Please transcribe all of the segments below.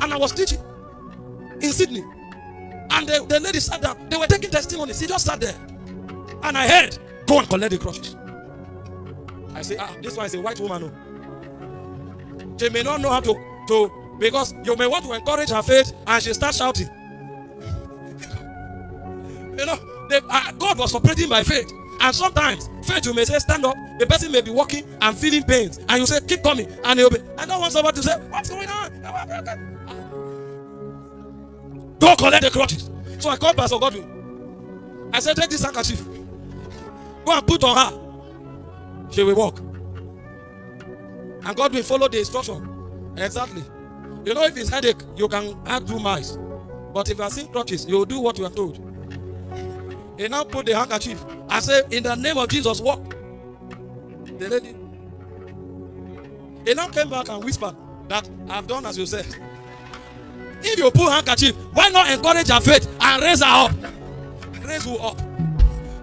And I was teaching in Sydney. And the lady sat down. They were taking testimonies. She just sat there. And I heard, go and collect the crutches. I say, this one is a white woman. No. She may not know how to because you may want to encourage her faith and she starts shouting. You know, God was operating by faith. And sometimes, faith, you may say, stand up. The person may be walking and feeling pains. And you say, keep coming. And he'll be, I don't want somebody to say, what's going on? Go collect the crutches. So I called Pastor Godwin. I said, take this handkerchief. Go and put on her. She will walk. And Godwin followed the instruction. Exactly. You know, if it's headache, you can add 2 miles. But if you are seeing crutches, you will do what you are told. He now put the handkerchief. I said, in the name of Jesus, walk. The lady. He now came back and whispered that I've done as you said. If you put handkerchief, why not encourage her faith and raise her up? Raise her up.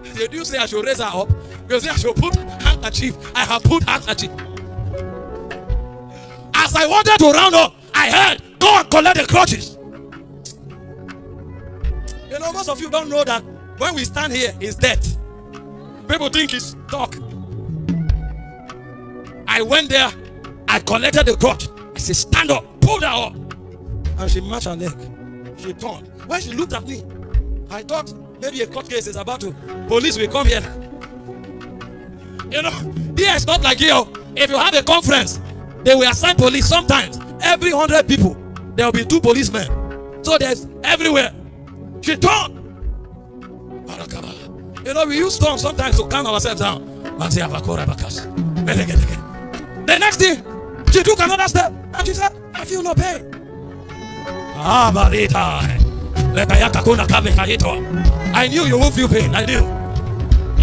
Did you say I should raise her up? You say I should put handkerchief. I have put handkerchief. As I wanted to round up, I heard, go and collect the crutches. You know, most of you don't know that when we stand here, it's death. People think it's talk. I went there, I collected the crutch. I said, stand up, pull that up. And she matched her leg. She turned. When she looked at me, I thought maybe a court case is about to. Police will come here. You know, here it's not like here. If you have a conference, they will assign police. Sometimes, every 100 people, there will be 2 policemen. So there's everywhere. She turned. You know, we use tongues sometimes to calm ourselves down. The next thing, she took another step and she said, I feel no pain. I knew you won't feel pain. I knew.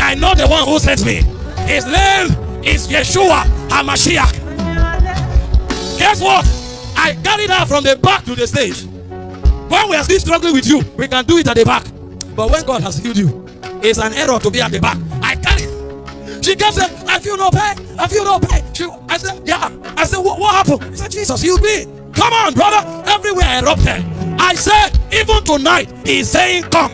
I know the one who sent me. His name is Yeshua HaMashiach. Guess what? I carried her from the back to the stage. When we are still struggling with you, we can do it at the back. But when God has healed you, it's an error to be at the back. I carried. She kept saying, I feel no pain. I feel no pain. I said, yeah. I said, what happened? He said, Jesus healed me. Come on, brother. Everywhere I erupted. I said, even tonight, he's saying, come.